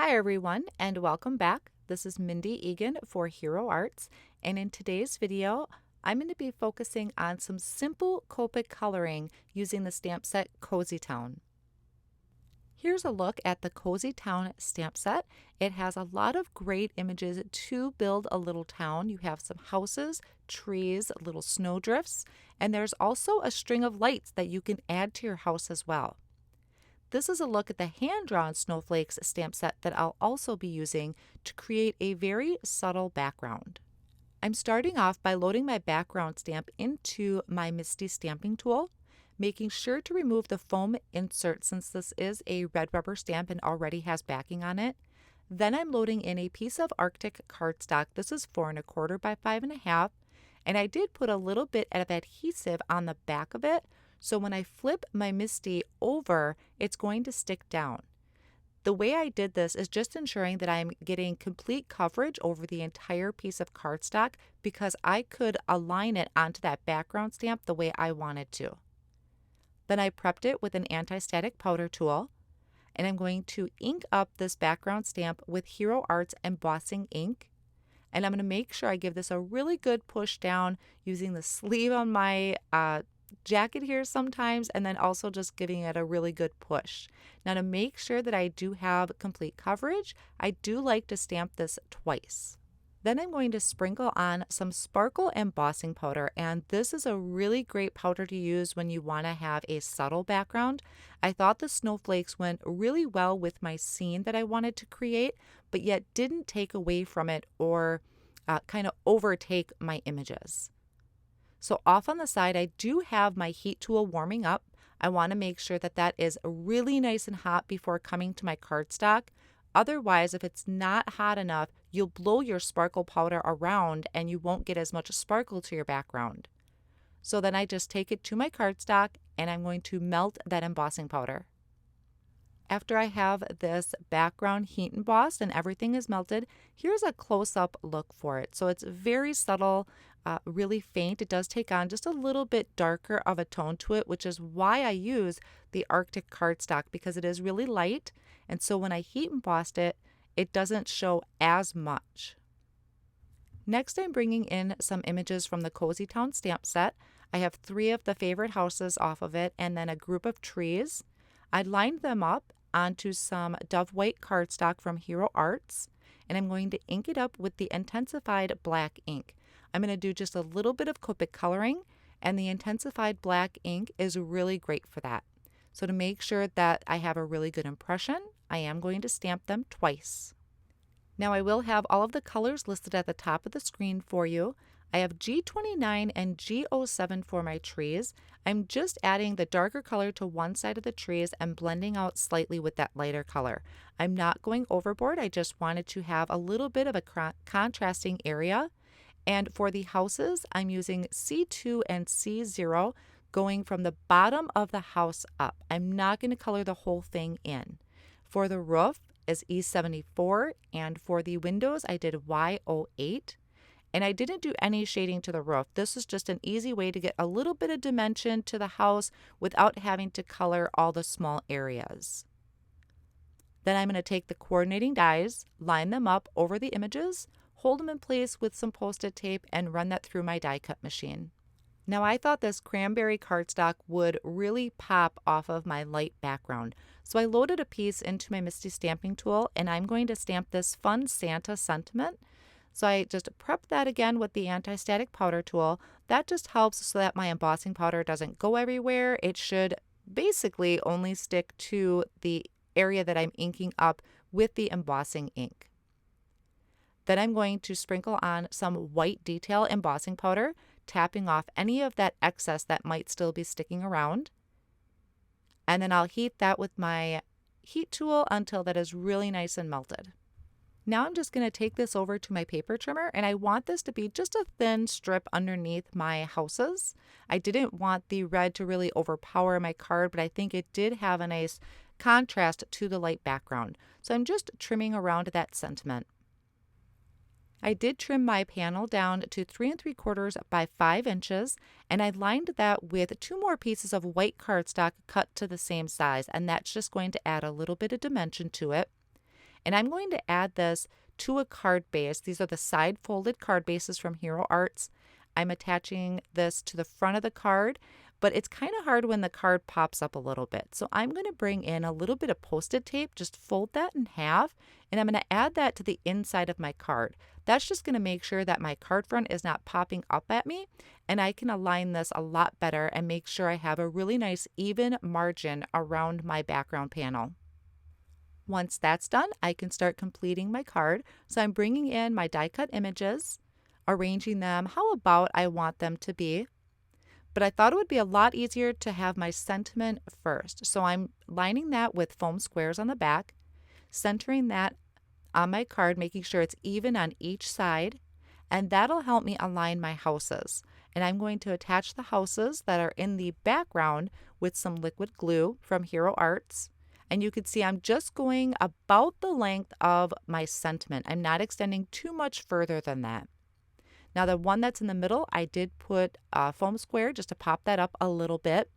Hi everyone and welcome back. This is Mindy Eggen for Hero Arts, and in today's video I'm going to be focusing on some simple Copic coloring using the stamp set Cozy Town. Here's a look at the Cozy Town stamp set. It has a lot of great images to build a little town. You have some houses, trees, little snowdrifts, and there's also a string of lights that you can add to your house as well. This is a look at the hand-drawn Snowflakes stamp set that I'll also be using to create a very subtle background. I'm starting off by loading my background stamp into my MISTI stamping tool, making sure to remove the foam insert since this is a red rubber stamp and already has backing on it. Then I'm loading in a piece of Arctic cardstock. This is 4 1/4 by 5 1/2, and I did put a little bit of adhesive on the back of it, so when I flip my MISTI over, it's going to stick down. The way I did this is just ensuring that I'm getting complete coverage over the entire piece of cardstock because I could align it onto that background stamp the way I wanted to. Then I prepped it with an anti-static powder tool, and I'm going to ink up this background stamp with Hero Arts Embossing ink. And I'm going to make sure I give this a really good push down using the sleeve on my jacket here sometimes, and then also just giving it a really good push. Now, to make sure that I do have complete coverage, I do like to stamp this twice. Then I'm going to sprinkle on some sparkle embossing powder, and this is a really great powder to use when you want to have a subtle background. I thought the snowflakes went really well with my scene that I wanted to create, but yet didn't take away from it or kind of overtake my images. So off on the side, I do have my heat tool warming up. I want to make sure that that is really nice and hot before coming to my cardstock. Otherwise, if it's not hot enough, you'll blow your sparkle powder around and you won't get as much sparkle to your background. So then I just take it to my cardstock and I'm going to melt that embossing powder. After I have this background heat embossed and everything is melted, here's a close-up look for it. So it's very subtle, really faint. It does take on just a little bit darker of a tone to it, which is why I use the Arctic cardstock because it is really light. And so when I heat embossed it, it doesn't show as much. Next, I'm bringing in some images from the Cozy Town stamp set. I have 3 of the favorite houses off of it and then a group of trees. I lined them up onto some Dove White cardstock from Hero Arts, and I'm going to ink it up with the Intens-ified black ink. I'm going to do just a little bit of Copic coloring, and the Intens-ified black ink is really great for that. So to make sure that I have a really good impression, I am going to stamp them twice. Now I will have all of the colors listed at the top of the screen for you. I have G29 and G07 for my trees. I'm just adding the darker color to one side of the trees and blending out slightly with that lighter color. I'm not going overboard. I just wanted to have a little bit of a contrasting area. And for the houses, I'm using C2 and C0 going from the bottom of the house up. I'm not going to color the whole thing in. For the roof is E74, and for the windows, I did Y08. And I didn't do any shading to the roof. This is just an easy way to get a little bit of dimension to the house without having to color all the small areas. Then I'm going to take the coordinating dies, line them up over the images, hold them in place with some Post-it tape, and run that through my die cut machine. Now I thought this Cranberry cardstock would really pop off of my light background. So I loaded a piece into my MISTI stamping tool, and I'm going to stamp this fun Santa sentiment. So I just prep that again with the anti-static powder tool. That just helps so that my embossing powder doesn't go everywhere. It should basically only stick to the area that I'm inking up with the embossing ink. Then I'm going to sprinkle on some white detail embossing powder, tapping off any of that excess that might still be sticking around. And then I'll heat that with my heat tool until that is really nice and melted. Now I'm just going to take this over to my paper trimmer, and I want this to be just a thin strip underneath my houses. I didn't want the red to really overpower my card, but I think it did have a nice contrast to the light background. So I'm just trimming around that sentiment. I did trim my panel down to 3 3/4 by 5 inches, and I lined that with 2 more pieces of white cardstock cut to the same size, and that's just going to add a little bit of dimension to it. And I'm going to add this to a card base. These are the side folded card bases from Hero Arts. I'm attaching this to the front of the card, but it's kind of hard when the card pops up a little bit. So I'm going to bring in a little bit of Post-it tape, just fold that in half, and I'm going to add that to the inside of my card. That's just going to make sure that my card front is not popping up at me, and I can align this a lot better and make sure I have a really nice even margin around my background panel. Once that's done, I can start completing my card. So I'm bringing in my die cut images, arranging them how about I want them to be. But I thought it would be a lot easier to have my sentiment first. So I'm lining that with foam squares on the back, centering that on my card, making sure it's even on each side, and that'll help me align my houses. And I'm going to attach the houses that are in the background with some liquid glue from Hero Arts. And you can see I'm just going about the length of my sentiment. I'm not extending too much further than that. Now the one that's in the middle, I did put a foam square just to pop that up a little bit.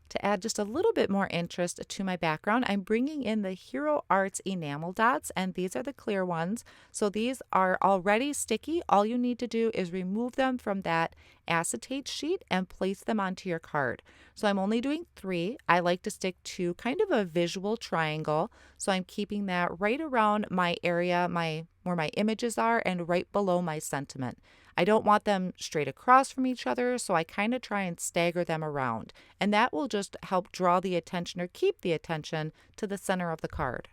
To add just a little bit more interest to my background, I'm bringing in the Hero Arts enamel dots, and these are the clear ones. So these are already sticky. All you need to do is remove them from that acetate sheet and place them onto your card. So I'm only doing 3. I like to stick to kind of a visual triangle. So I'm keeping that right around my area, where my images are, and right below my sentiment. I don't want them straight across from each other, so I kind of try and stagger them around. And that will just help draw the attention or keep the attention to the center of the card.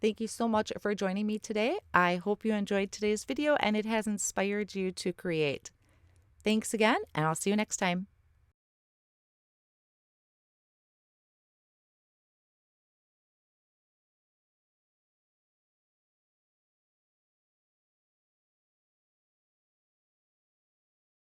Thank you so much for joining me today. I hope you enjoyed today's video and it has inspired you to create. Thanks again, and I'll see you next time.